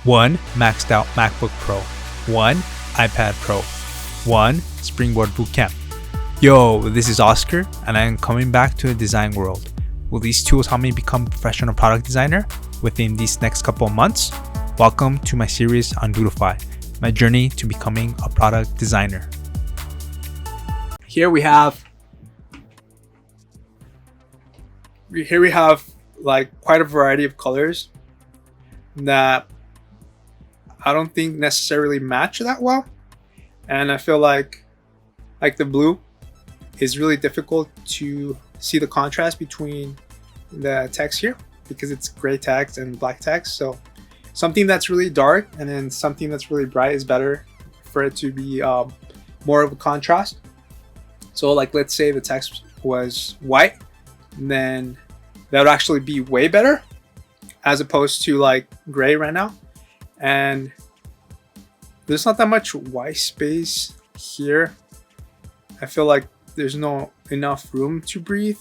1 maxed out MacBook Pro, 1 iPad Pro, 1 Springboard Bootcamp. Yo, this is Oscar and I am coming back to the design world. Will these tools help me become a professional product designer within these next couple of months? Welcome to my series on Dodefy, my journey to becoming a product designer. Here we have like quite a variety of colors that I don't think necessarily match that well, and I feel like the blue is really difficult to see the contrast between the text here because it's gray text and black text. So something that's really dark and then something that's really bright is better for it to be more of a contrast. So like, let's say the text was white, then that would actually be way better as opposed to like gray right now. And there's not that much white space here. I feel like there's no enough room to breathe.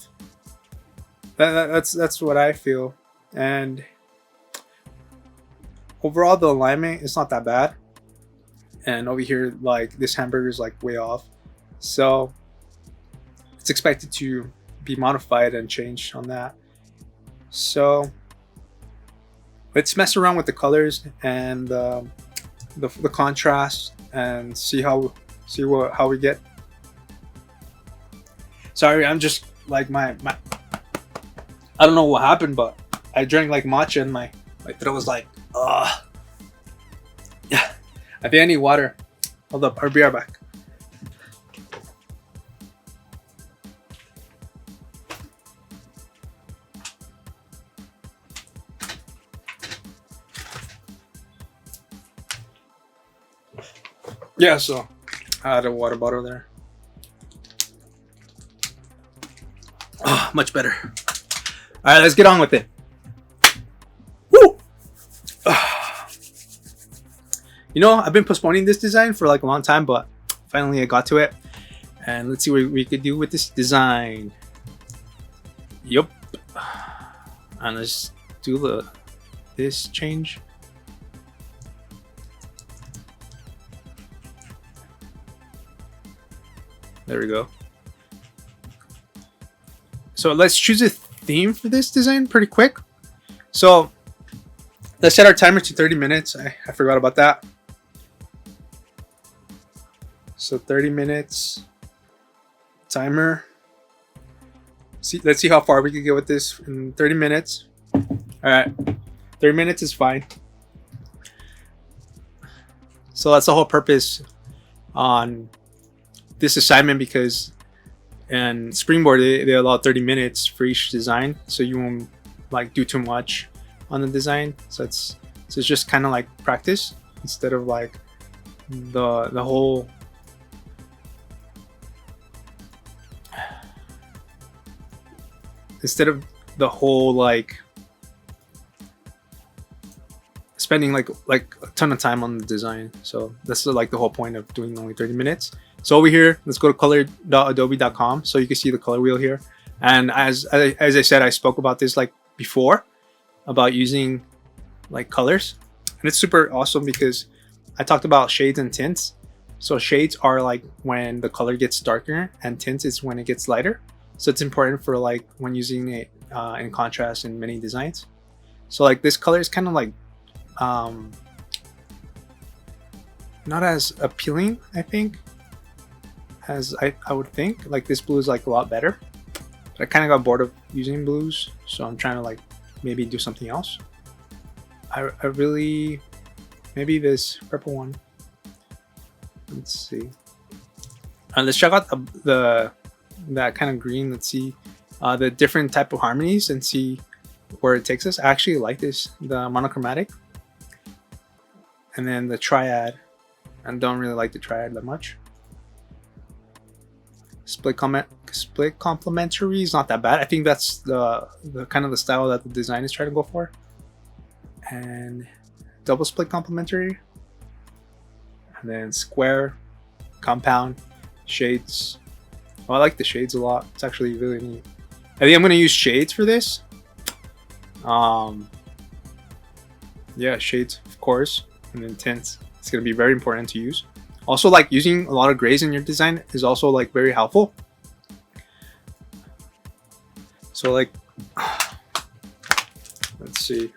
That's what I feel. And overall the alignment is not that bad. And over here, like this hamburger is like way off. So it's expected to be modified and changed on that. So let's mess around with the colors and the contrast and see how we get. Sorry, I'm just like my I don't know what happened, but I drank like matcha and my throat was like yeah. I think I need water. Hold up, I'll be right back. Yeah, so I had a water bottle there. Oh, much better. All right, let's get on with it. Woo! You know, I've been postponing this design for like a long time, but finally I got to it. And let's see what we could do with this design. Yup. And let's do this change. There we go. So let's choose a theme for this design pretty quick. So let's set our timer to 30 minutes. I forgot about that. So 30 minutes timer. Let's see how far we can get with this in 30 minutes. All right, 30 minutes is fine. So that's the whole purpose on this assignment, because in Springboard they allow 30 minutes for each design, so you won't like do too much on the design. So it's just kind of like practice instead of like the whole like spending like a ton of time on the design. So that's like the whole point of doing only 30 minutes. So over here, let's go to color.adobe.com so you can see the color wheel here. And as I said, I spoke about this like before about using like colors, and it's super awesome because I talked about shades and tints. So shades are like when the color gets darker, and tints is when it gets lighter. So it's important for like when using it in contrast in many designs. So like this color is kind of like not as appealing, I think, as I would think. Like this blue is like a lot better, but I kind of got bored of using blues, so I'm trying to like maybe do something else. I really, maybe this purple one. Let's see. Let's check out that kind of green. Let's see the different type of harmonies and see where it takes us. I actually like this, the monochromatic, and then the triad. I don't really like the triad that much. Split complementary is not that bad. I think that's the kind of the style that the design is trying to go for. And double split complementary, and then square, compound, shades. Oh, I like the shades a lot. It's actually really neat. I think I'm gonna use shades for this. yeah, shades of course, and then tints. It's gonna be very important to use. Also, like using a lot of grays in your design is also like very helpful. So like, let's see.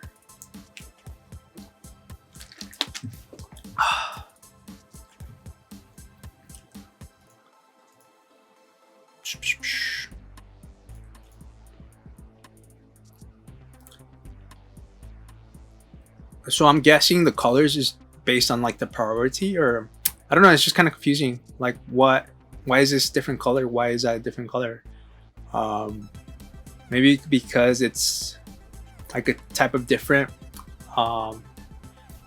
So I'm guessing the colors is based on like the priority, or I don't know. It's just kind of confusing. Like what? Why is this different color? Why is that a different color? Um, Maybe because it's like a type of different um,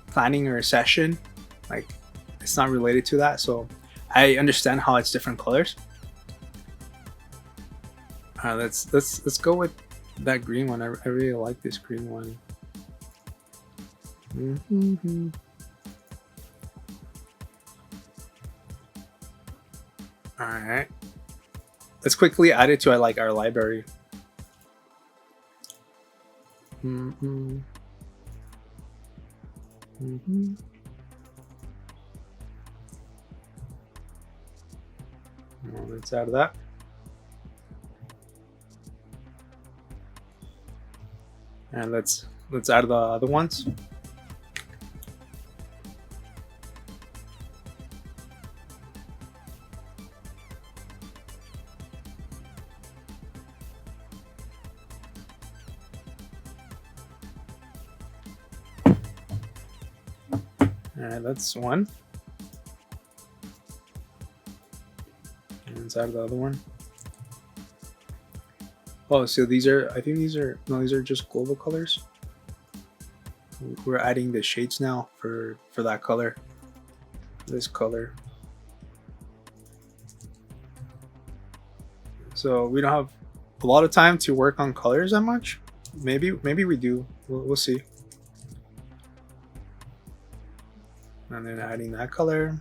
planning or session. Like it's not related to that. So I understand how it's different colors. Let's go with that green one. I really like this green one. Mm-hmm. All right, let's quickly add it to like our library. Mm-hmm. Mm-hmm. Well, let's add that. And let's add the other ones. All right, that's one. And let's add the other one. Oh, so these are, I think these are, no, these are just global colors. We're adding the shades now for that color, this color. So we don't have a lot of time to work on colors that much. Maybe we do. We'll see. And then adding that color.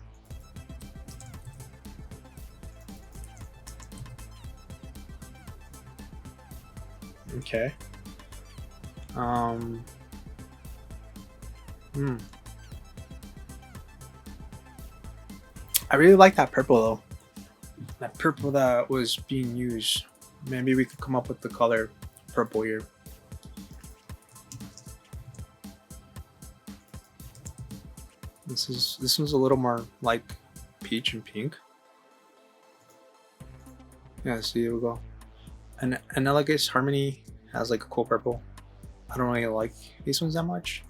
Okay. I really like that purple though. That purple that was being used. Maybe we could come up with the color purple here. This one's a little more like peach and pink. Yeah, see, here we go. And Analogous Harmony has like a cool purple. I don't really like these ones that much.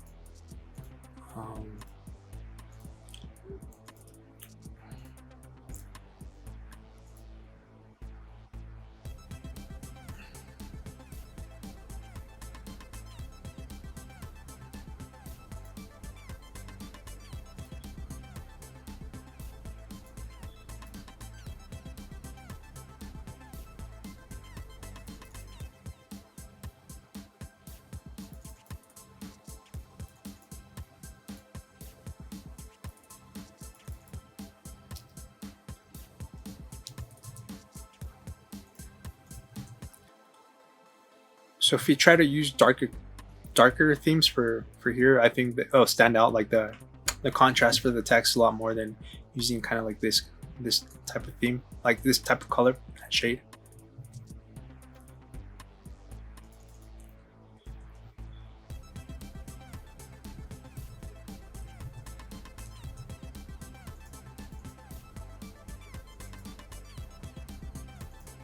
So if we try to use darker themes for here, I think that stand out like the contrast for the text a lot more than using kind of like this type of theme, like this type of color shade.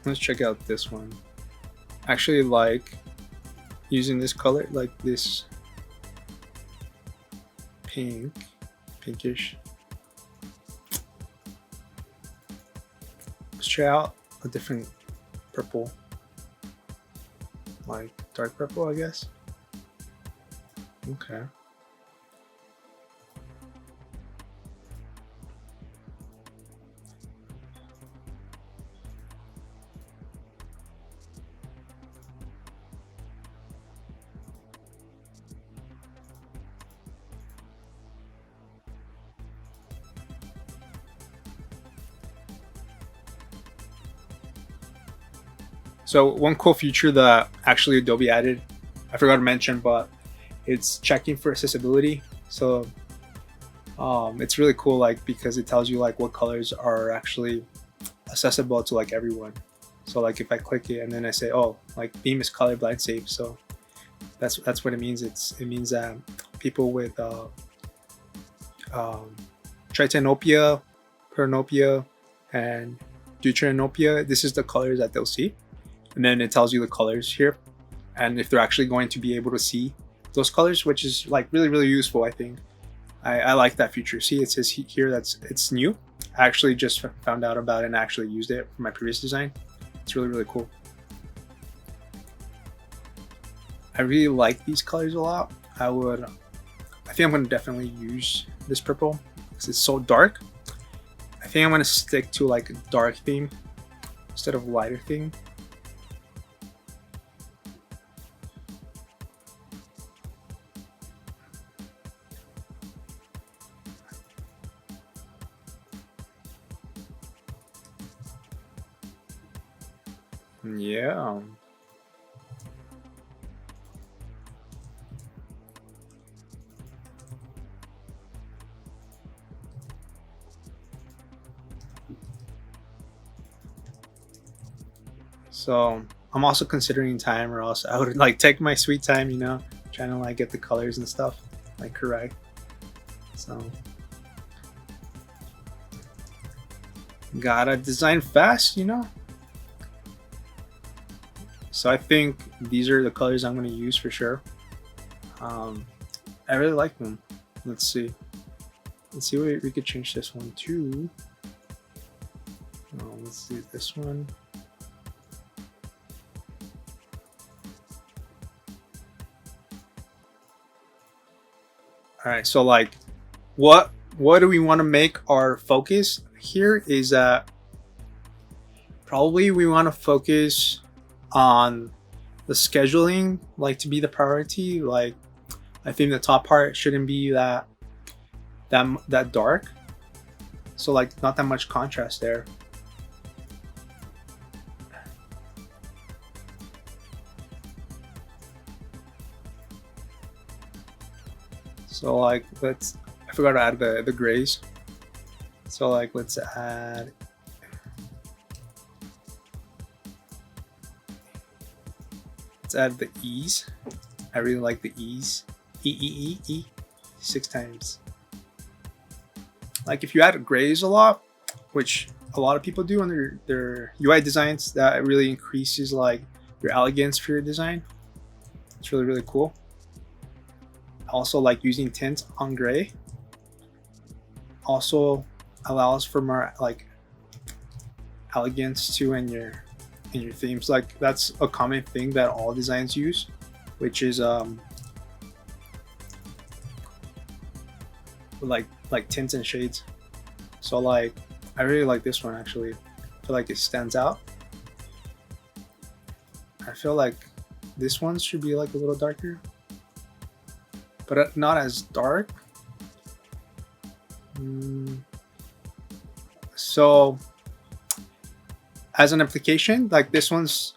Let's check out this one. Actually, like using this color, like this pinkish. Let's try out a different purple, like dark purple, I guess. Okay. So one cool feature that actually Adobe added, I forgot to mention, but it's checking for accessibility. So it's really cool, like, because it tells you like what colors are actually accessible to like everyone. So like if I click it and then I say, oh, like theme is colorblind safe, so that's what it means. It means that people with tritanopia, paranopia, and deuteranopia, this is the colors that they'll see. And then it tells you the colors here, and if they're actually going to be able to see those colors, which is like really useful. I think I like that feature. See, it says here that's it's new. I actually just found out about it and actually used it for my previous design. It's really cool. I really like these colors a lot. I think I'm going to definitely use this purple because it's so dark. I think I'm going to stick to like a dark theme instead of lighter theme. Yeah. So I'm also considering time, or else I would like take my sweet time, you know, trying to like get the colors and stuff like correct. So gotta design fast, you know. So I think these are the colors I'm going to use for sure. I really like them. Let's see what we could change this one to. Let's do this one. All right, so like what do we want to make our focus here is that probably we want to focus on the scheduling, like to be the priority. Like I think the top part shouldn't be that dark, so like not that much contrast there. So like I forgot to add the grays. So like let's add the E's. I really like the E's. E 6 times. Like if you add grays a lot, which a lot of people do on their UI designs, that really increases like your elegance for your design. It's really cool. Also like using tint on gray also allows for more like elegance too in your themes. Like that's a common thing that all designs use, which is like tints and shades. So like I really like this one actually. I feel like it stands out. I feel like this one should be like a little darker, but not as dark. So as an application, like this one's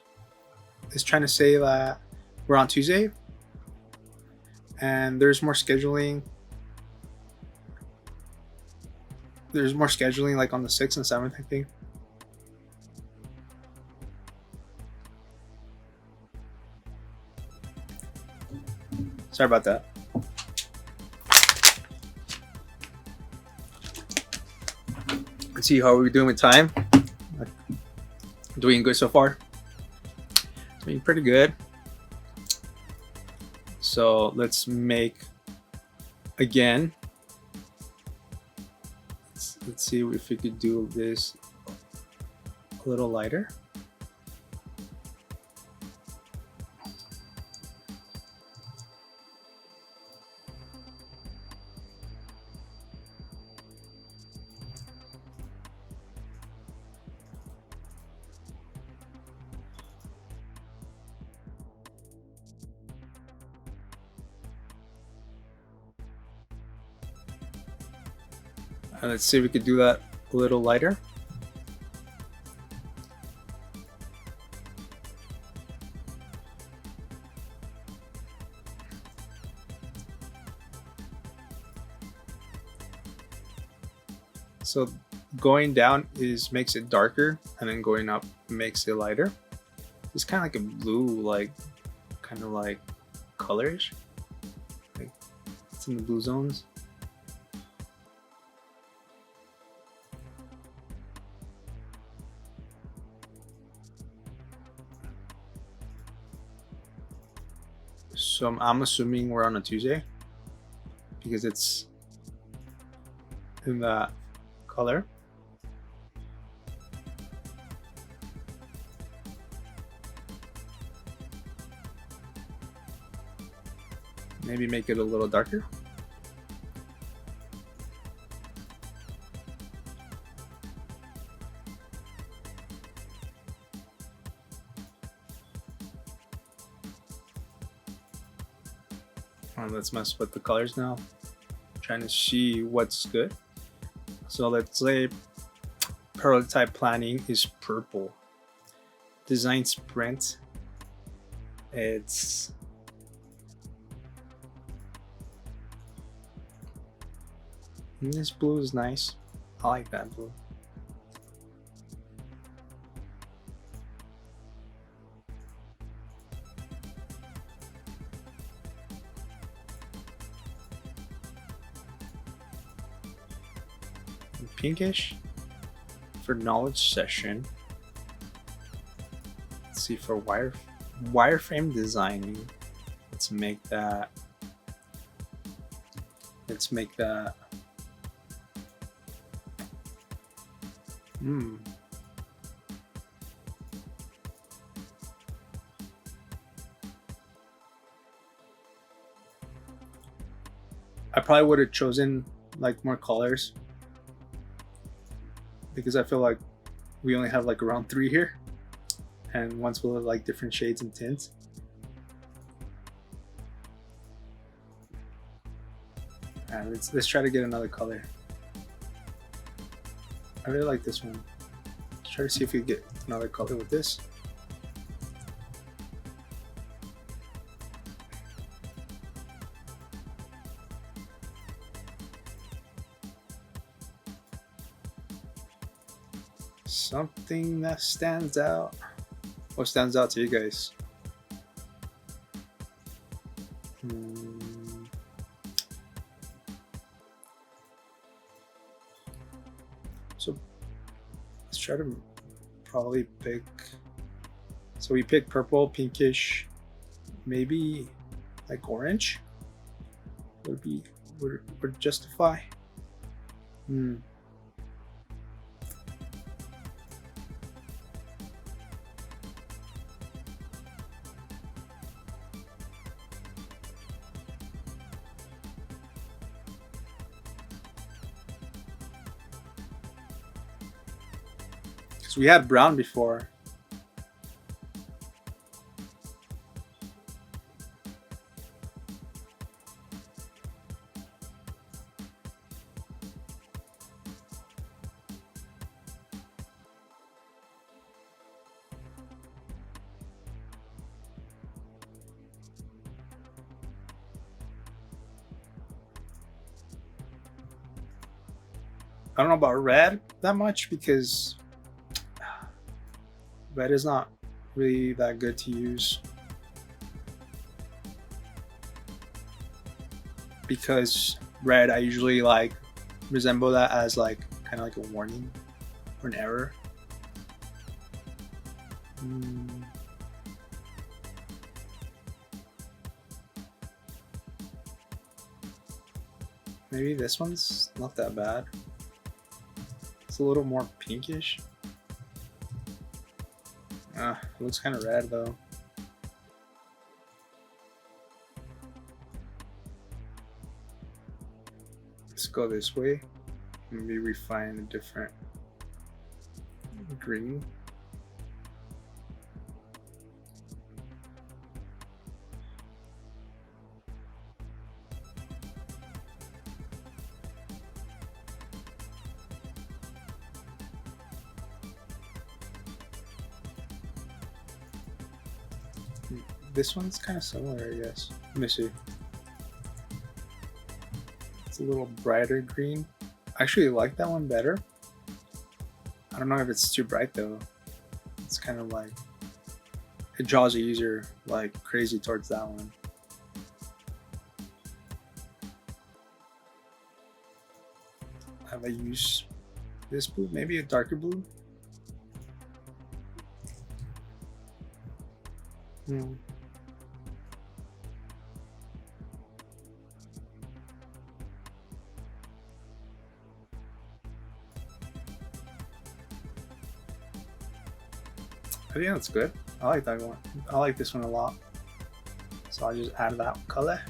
is trying to say that we're on Tuesday and there's more scheduling. There's more scheduling like on the 6th and 7th, I think. Sorry about that. Let's see how we're doing with time. Doing good so far. Doing pretty good. So let's make again. Let's see if we could do this a little lighter. And let's see if we could do that a little lighter. So going down makes it darker, and then going up makes it lighter. It's kind of like a blue, like kind of like colors. Like it's in the blue zones. So I'm assuming we're on a Tuesday because it's in that color. Maybe make it a little darker. Let's mess with the colors now. Trying to see what's good. So let's say prototype planning is purple. Design sprint, it's this blue is nice. I like that blue. Pinkish for knowledge session. Let's see, for wireframe designing, let's make that I probably would have chosen like more colors, because I feel like we only have like around 3 here, and once we'll have like different shades and tints. And let's try to get another color. I really like this one. Let's try to see if we get another color with this. Something that stands out. What stands out to you guys? So let's try to probably pick. So we pick purple, pinkish, maybe like orange. Would justify. Because we had brown before. I don't know about red that much, because red is not really that good to use, because red I usually like resemble that as like kind of like a warning or an error. Maybe this one's not that bad. It's a little more pinkish. It looks kind of red though. Let's go this way. Maybe refine a different green. This one's kind of similar, I guess. Let me see. It's a little brighter green. I actually like that one better. I don't know if it's too bright though. It's kind of like it draws the user like crazy towards that one. Have I used this blue? Maybe a darker blue? Hmm. I think that's good. I like that one. I like this one a lot. So I'll just add that color.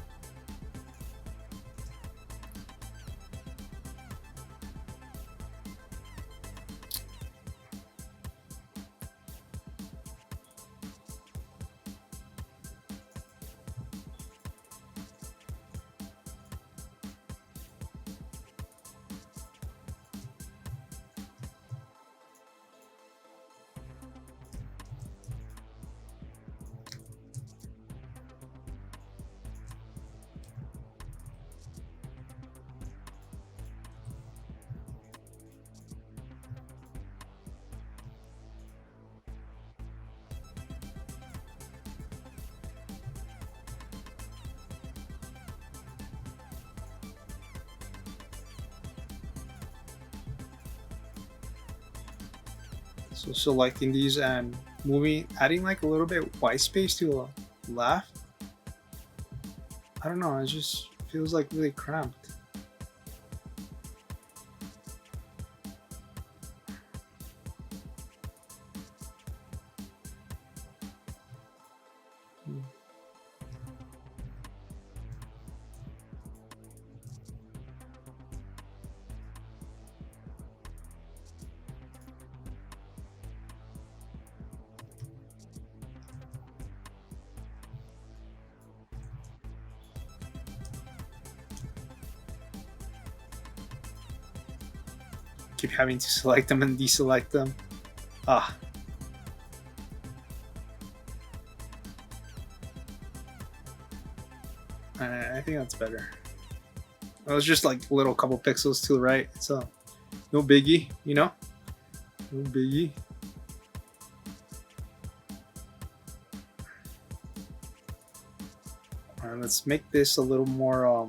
So selecting these and moving, adding like a little bit white space to the left. I don't know, it just feels like really cramped. Keep having to select them and deselect them. Ah. I think that's better. It was just like a little couple pixels to the right, so no biggie, you know? No biggie. Alright, let's make this a little more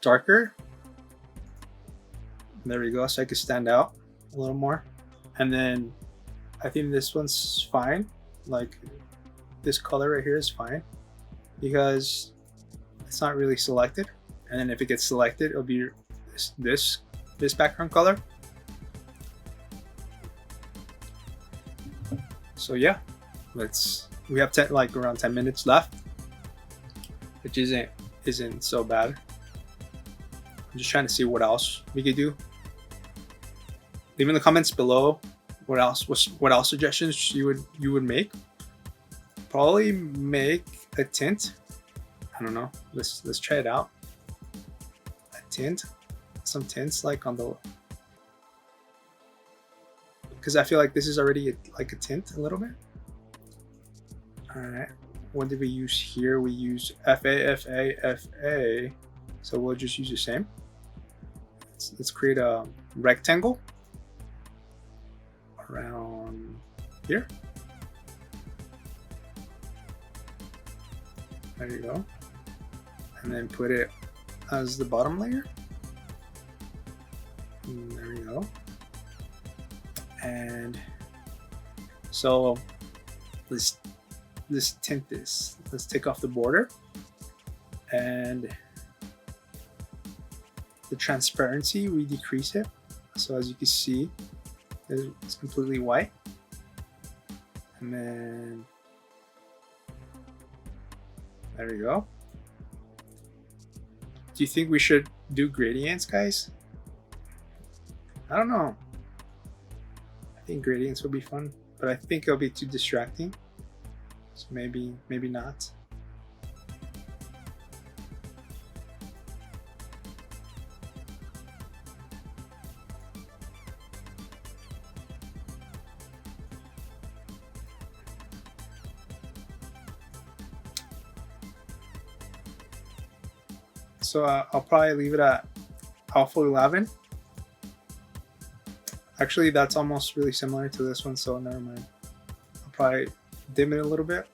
darker. There we go, so I can stand out a little more. And then I think this one's fine. Like this color right here is fine because it's not really selected. And then if it gets selected, it'll be this background color. So yeah, we have around 10 minutes left, which isn't so bad. I'm just trying to see what else we could do. Leave in the comments below what else suggestions you would make. Probably make a tint. I don't know. Let's try it out. A tint, some tints like on the, because I feel like this is already like a tint a little bit. All right. What did we use here? We use FA. So we'll just use the same. Let's create a rectangle around here. There you go. And then put it as the bottom layer. And there we go. And so let's tint this. Let's take off the border and the transparency, we decrease it. So as you can see, it's completely white. And then there we go. Do you think we should do gradients, guys? I don't know. I think gradients will be fun, but I think it'll be too distracting. So maybe not. So I'll probably leave it at Alpha 11. Actually, that's almost really similar to this one, so never mind. I'll probably dim it a little bit.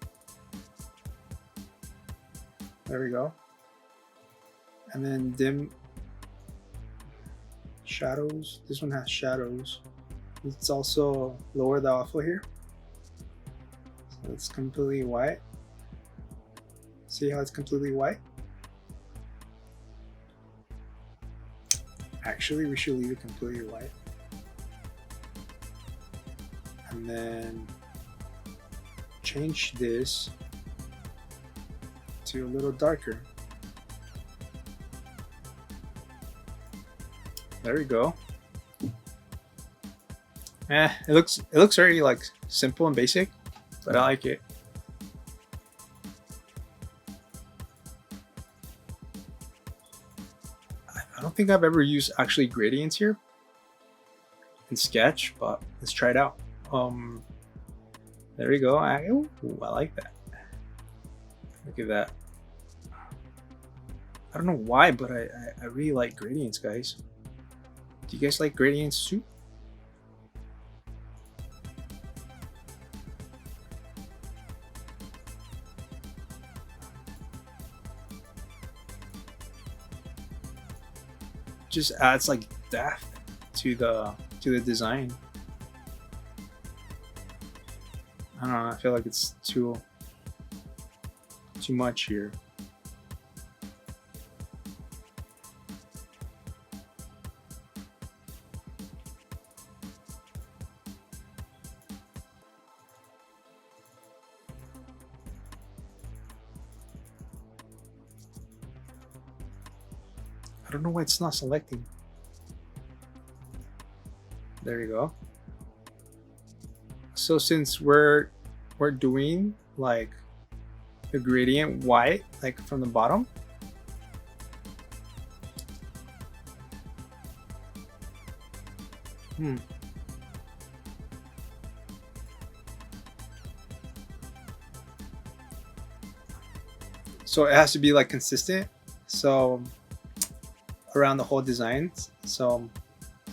There we go. And then dim shadows. This one has shadows. Let's also lower the alpha here. So it's completely white. See how it's completely white? Actually, we should leave it completely white. And then change this to a little darker. There we go. It looks very like simple and basic, but I like it. I don't think I've ever used actually gradients here in Sketch, but let's try it out. There we go. I like that. Look at that. I don't know why, but I really like gradients, guys. Do you guys like gradients too? Just adds like depth to the design. I don't know, I feel like it's too much here. I don't know why it's not selecting. There you go. So since we're doing like the gradient white, like from the bottom, so it has to be like consistent. So around the whole design. So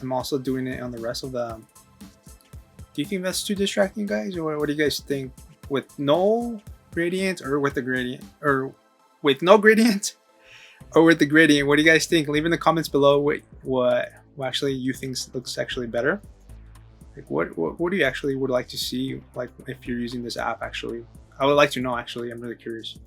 I'm also doing it on the rest of the. Do you think that's too distracting, guys? Or what do you guys think? With no gradient or with the gradient? Or with no gradient or with the gradient? What do you guys think? Leave in the comments below what actually you think looks actually better. Like what do you actually would like to see, like if you're using this app actually? I would like to know actually. I'm really curious.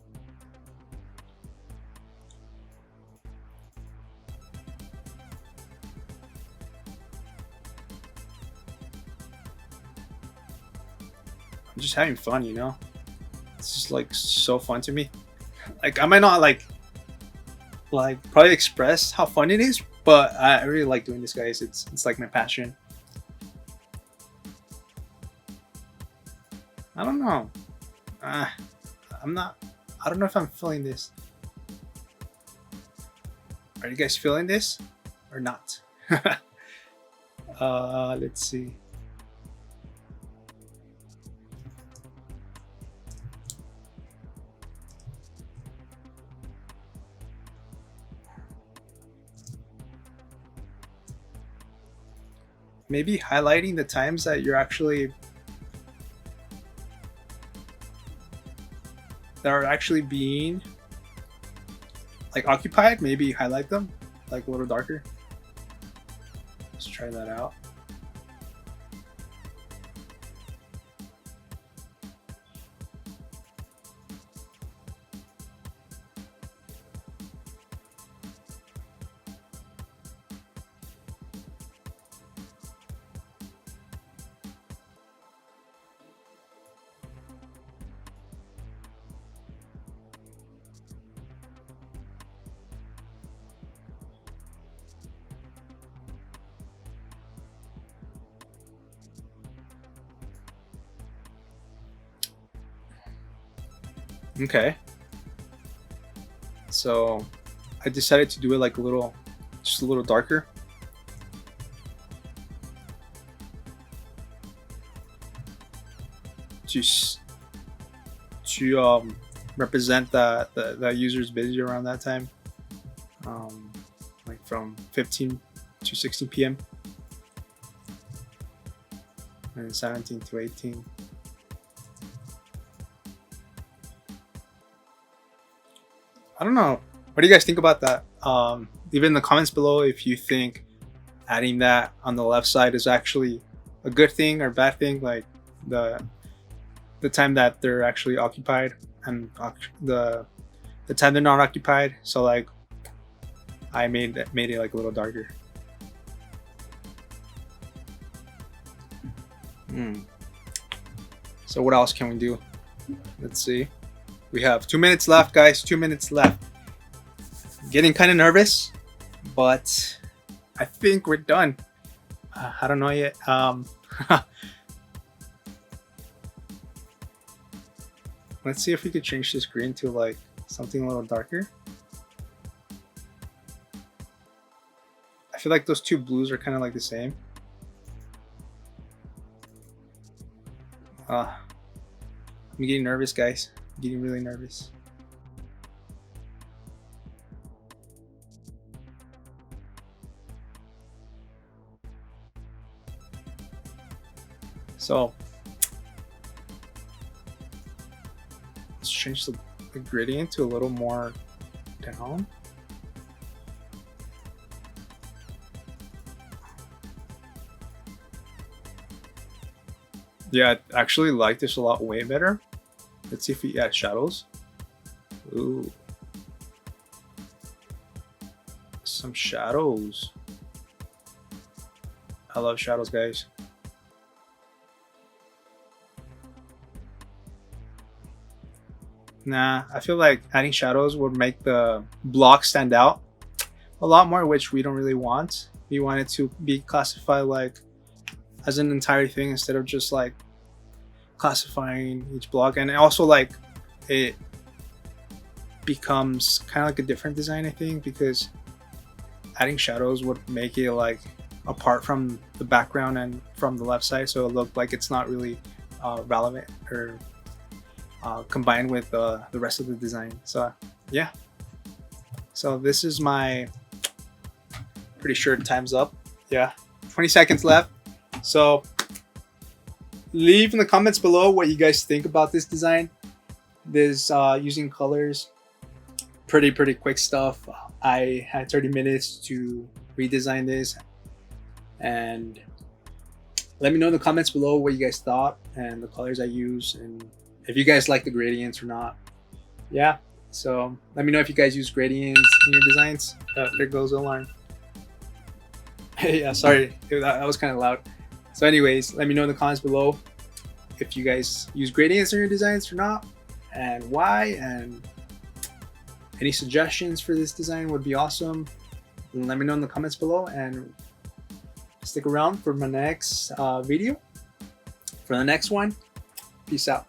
I'm just having fun, you know? It's just like so fun to me. Like I might not like probably express how fun it is, but I really like doing this, guys. It's like my passion. I don't know. I don't know if I'm feeling this. Are you guys feeling this or not? Let's see. Maybe highlighting the times that you're actually being like occupied. Maybe highlight them like a little darker. Let's try that out. Okay. So I decided to do it like just a little darker. Just to represent that the user's busy around that time. Like from 15 to 16 p.m. and 17 to 18. I don't know. What do you guys think about that? Leave it in the comments below if you think adding that on the left side is actually a good thing or bad thing, like the time that they're actually occupied and the time they're not occupied. So like I made it like a little darker. So what else can we do? Let's see. We have 2 minutes left, guys. 2 minutes left. Getting kind of nervous, but I think we're done. I don't know yet. Let's see if we could change this green to like something a little darker. I feel like those two blues are kind of like the same. I'm getting nervous, guys. I'm getting really nervous. So let's change the gradient to a little more down. Yeah, I actually like this a lot way better. Let's see if we add shadows. Ooh. Some shadows. I love shadows, guys. Nah, I feel like adding shadows would make the block stand out a lot more, which we don't really want. We want it to be classified like as an entire thing instead of just like classifying each block, and also like it becomes kind of like a different design, I think, because adding shadows would make it like apart from the background and from the left side, so it looked like it's not really relevant or combined with the rest of the design. So yeah, so this is my, pretty sure time's up. Yeah, 20 seconds left. So leave in the comments below what you guys think about this design, this using colors. Pretty quick stuff. I had 30 minutes to redesign this, and let me know in the comments below what you guys thought and the colors I use, and if you guys like the gradients or not. Yeah, so let me know if you guys use gradients in your designs. There goes the alarm. Yeah, sorry, that was kind of loud. So anyways, let me know in the comments below if you guys use gradients in your designs or not, and why, and any suggestions for this design would be awesome. Let me know in the comments below, and stick around for my next video. For the next one, peace out.